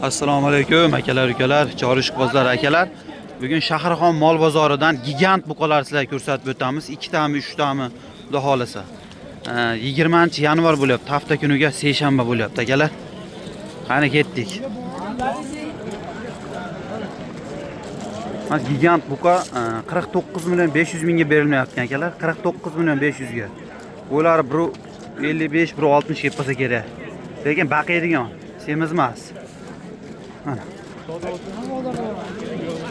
Assalomu alaykum akalar, ukalar, chorishqibozlar akalar. Bugun Shahrixon mol bozoridan gigant buqalar sizlarga ko'rsatib o'tamiz. 2 tami, 3 tami, xudo xolasa. 20-yanvar bo'lyapti, hafta kuniga seshanba bo'lyapti akalar. Qani ketdik. Mana gigant buqa 49 million 500 mingga berilmayapti akalar. 49 million 500 ga. Ular bir 55, bir 60 ketsa kerak. Lekin baqiydigan, semiz emas. Mana.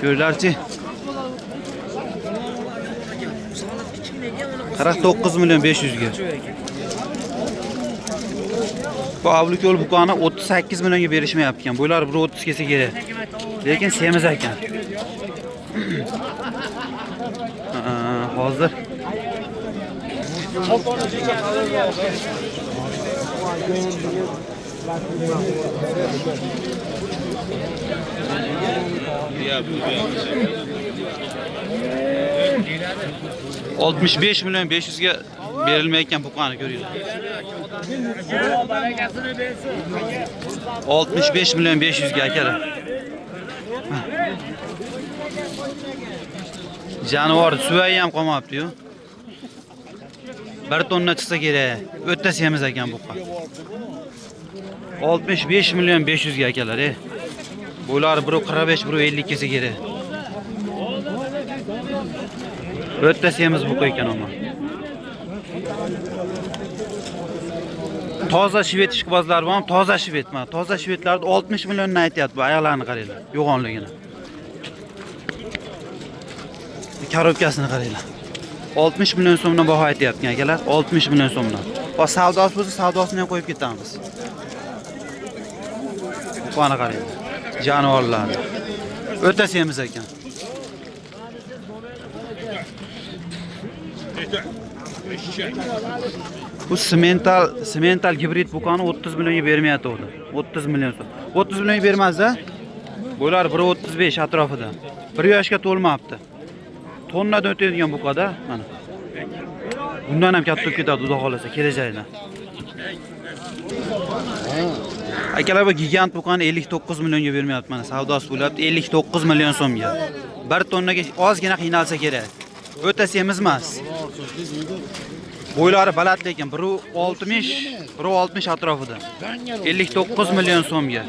Ko'rlarchi. 49 million 500 ga. Bu avlikol buqani 38 millionga berishmayapti ekan. Bular bir 30 kelsa kerak. Lekin semiz ekan. Hozir 65 million 500 ga berilmayotgan buqani ko'ringlar. 65 million 500 ga akalar. Janivor suvayi ham qolmabdi-yu. 1 tonna chiqsa kerak. O'ta semiz ekan buqa. 65 million 500 ga akalar, Bular 145, 150 kelsa kerak. O'ta semiz buqa ekan ama. Toza shvet ishqibozlar bor, toza shvet mana. Toza shvetlarni 60 milliondan aytyapti bu oyoqlarni qaranglar, yo'g'onligini. Korobkasini qaranglar. 60 million so'mdan baho aytyapti akalar, 60 million so'mdan. Va savdosi bo'lsa, savdosini ham qo'yib ketamiz. Qani qaranglar. Jonivorlar. O'ta semiz ekan. Bu semental gibrid buqani 30 millionga bermayapti o'zi. 30 million so'm. 30 millionga bermaz-da. Bular 1.35 atrofida. 1 yoshga to'lmabdi. Tonnadan o'tadigan buqada, mana. Bundan ham katta ketadi, xudo xolasa, kelajakda. Akalar, bu gigant buqani 59 millionga bermayapti, mana savdosi bo'lyapti 59 million so'mga. 1 tonnaga ozgina qiynalsa kerak. O'ta semiz emas. Bo'ylari baland lekin 1.60 atrofida. 59 million so'mga.